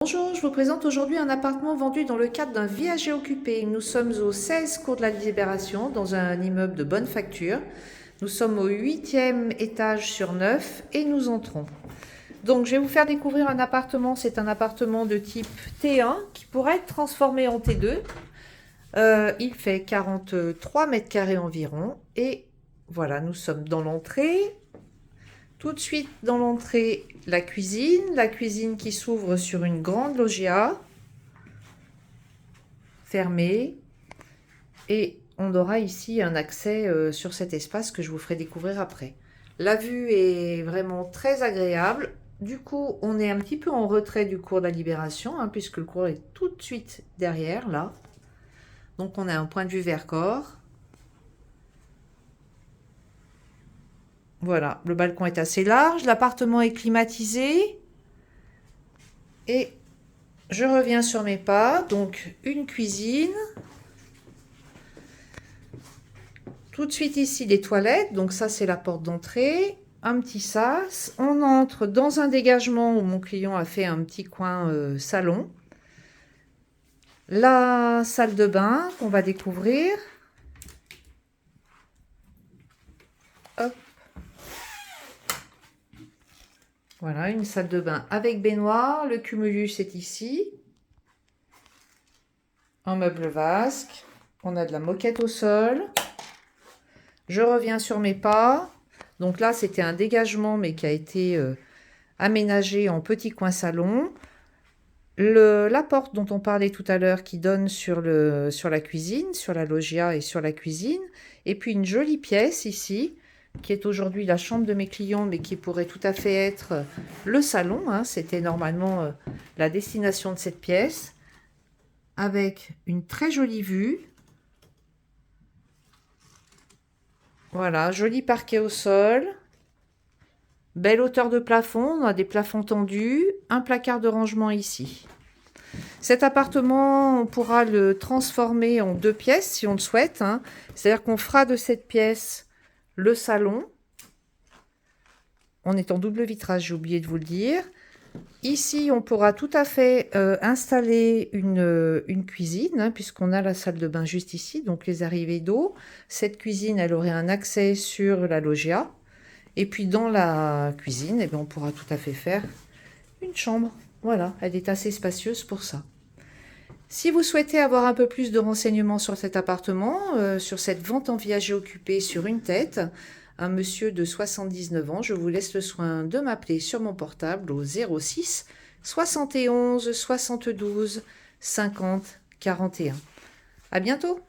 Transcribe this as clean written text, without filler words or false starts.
Bonjour, je vous présente aujourd'hui un appartement vendu dans le cadre d'un viager occupé. Nous sommes au 16 cours de la Libération, dans un immeuble de bonne facture. Nous sommes au 8e étage sur 9 et nous entrons. Donc je vais vous faire découvrir un appartement. C'est un appartement de type T1 qui pourrait être transformé en T2. Il fait 43 mètres carrés environ. Et voilà, nous sommes dans l'entrée. Tout de suite dans l'entrée, la cuisine qui s'ouvre sur une grande loggia fermée. Et on aura ici un accès sur cet espace que je vous ferai découvrir après. La vue est vraiment très agréable. Du coup, on est un petit peu en retrait du cours de la Libération, puisque le cours est tout de suite derrière, là. Donc on a un point de vue Vercors. Voilà, le balcon est assez large, l'appartement est climatisé. Et je reviens sur mes pas, donc une cuisine. Tout de suite ici, les toilettes, donc ça c'est la porte d'entrée. Un petit sas. On entre dans un dégagement où mon client a fait un petit coin salon. La salle de bain qu'on va découvrir. Hop. Voilà, une salle de bain avec baignoire. Le cumulus est ici. Un meuble vasque. On a de la moquette au sol. Je reviens sur mes pas. Donc là, c'était un dégagement, mais qui a été aménagé en petit coin salon. La porte dont on parlait tout à l'heure qui donne sur la cuisine, sur la loggia et sur la cuisine. Et puis une jolie pièce ici, qui est aujourd'hui la chambre de mes clients, mais qui pourrait tout à fait être le salon. C'était normalement la destination de cette pièce. Avec une très jolie vue. Voilà, joli parquet au sol. Belle hauteur de plafond, on a des plafonds tendus, un placard de rangement ici. Cet appartement, on pourra le transformer en 2 pièces si on le souhaite. C'est-à-dire qu'on fera de cette pièce le salon. On est en double vitrage, j'ai oublié de vous le dire. Ici, on pourra tout à fait installer une cuisine, puisqu'on a la salle de bain juste ici, donc les arrivées d'eau. Cette cuisine, elle aurait un accès sur la loggia. Et puis dans la cuisine, on pourra tout à fait faire une chambre. Voilà, elle est assez spacieuse pour ça. Si vous souhaitez avoir un peu plus de renseignements sur cet appartement, sur cette vente en viager occupé sur une tête, un monsieur de 79 ans, je vous laisse le soin de m'appeler sur mon portable au 06 71 72 50 41. À bientôt!